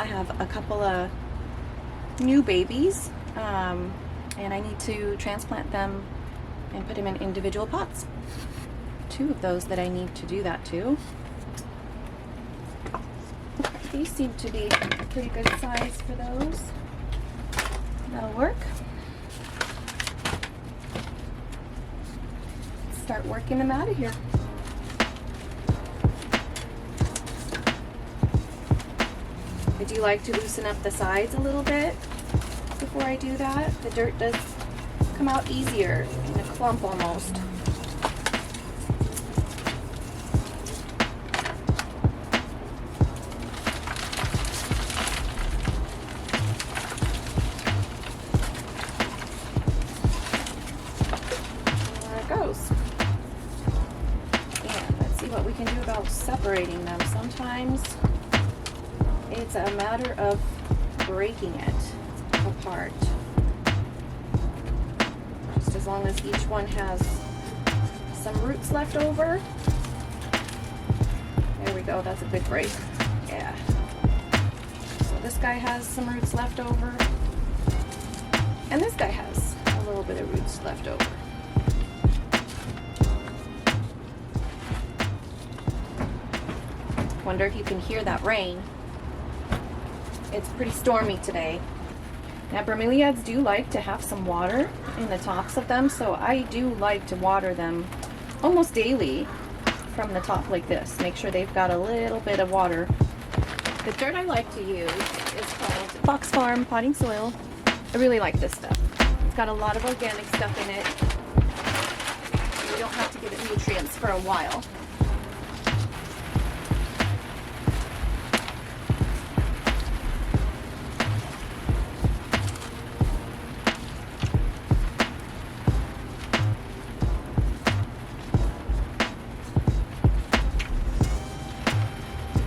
I have a couple of new babies, and I need to transplant them and put them in individual pots. 2 of those that I need to do that to. These seem to be a pretty good size for those. That'll work. Start working them out of here. I do like to loosen up the sides a little bit before I do that. The dirt does come out easier in a clump almost. What we can do about separating them. Sometimes it's a matter of breaking it apart. Just as long as each one has some roots left over. There we go, that's a good break. Yeah. So this guy has some roots left over. And this guy has a little bit of roots left over. Wonder if you can hear that rain. It's pretty stormy today. Now bromeliads do like to have some water in the tops of them, so I do like to water them almost daily from the top like this. Make sure they've got a little bit of water. The dirt I like to use is called Fox Farm Potting Soil. I really like this stuff. It's got a lot of organic stuff in it. You don't have to give it nutrients for a while.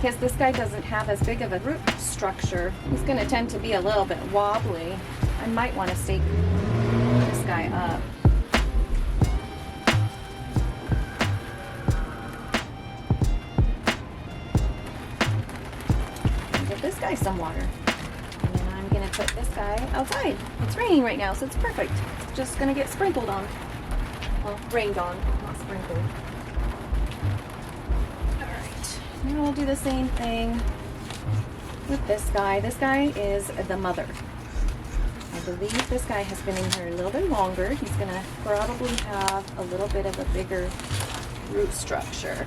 Because this guy doesn't have as big of a root structure, he's going to tend to be a little bit wobbly. I might want to stake this guy up. Give this guy some water. And then I'm going to put this guy outside. It's raining right now, so it's perfect. It's just going to get sprinkled on. Well, rained on, not sprinkled. Now we'll do the same thing with this guy. This guy is the mother. I believe this guy has been in here a little bit longer. He's going to probably have a little bit of a bigger root structure.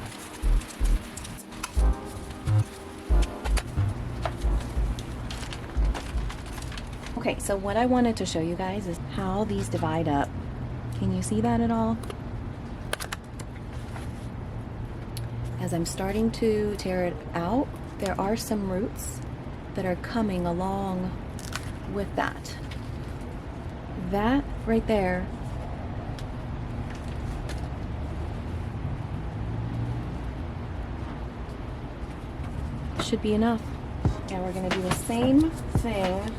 Okay, so what I wanted to show you guys is how these divide up. Can you see that at all? As I'm starting to tear it out, there are some roots that are coming along with that. That right there should be enough. And we're going to do the same thing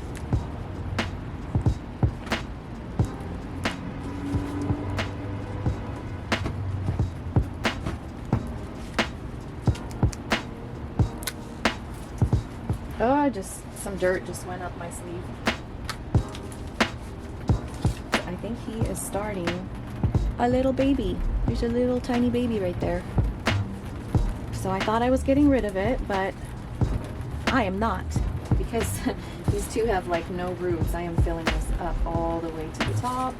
just some dirt just went up my sleeve. I think he is starting a little baby. There's a little tiny baby right there. So I thought I was getting rid of it, but I am not, because these 2 have like no roots. I am filling this up all the way to the top.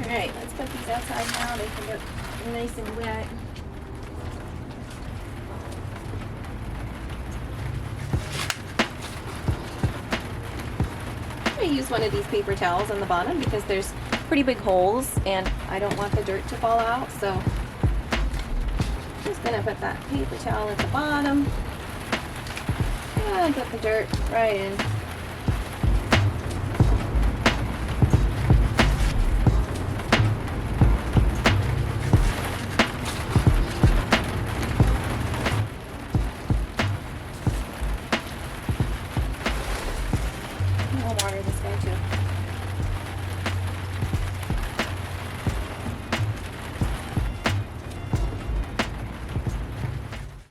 Alright, let's put these outside now. They can get nice and wet. I use one of these paper towels on the bottom because there's pretty big holes and I don't want the dirt to fall out, so I'm just going to put that paper towel at the bottom. And put the dirt right in.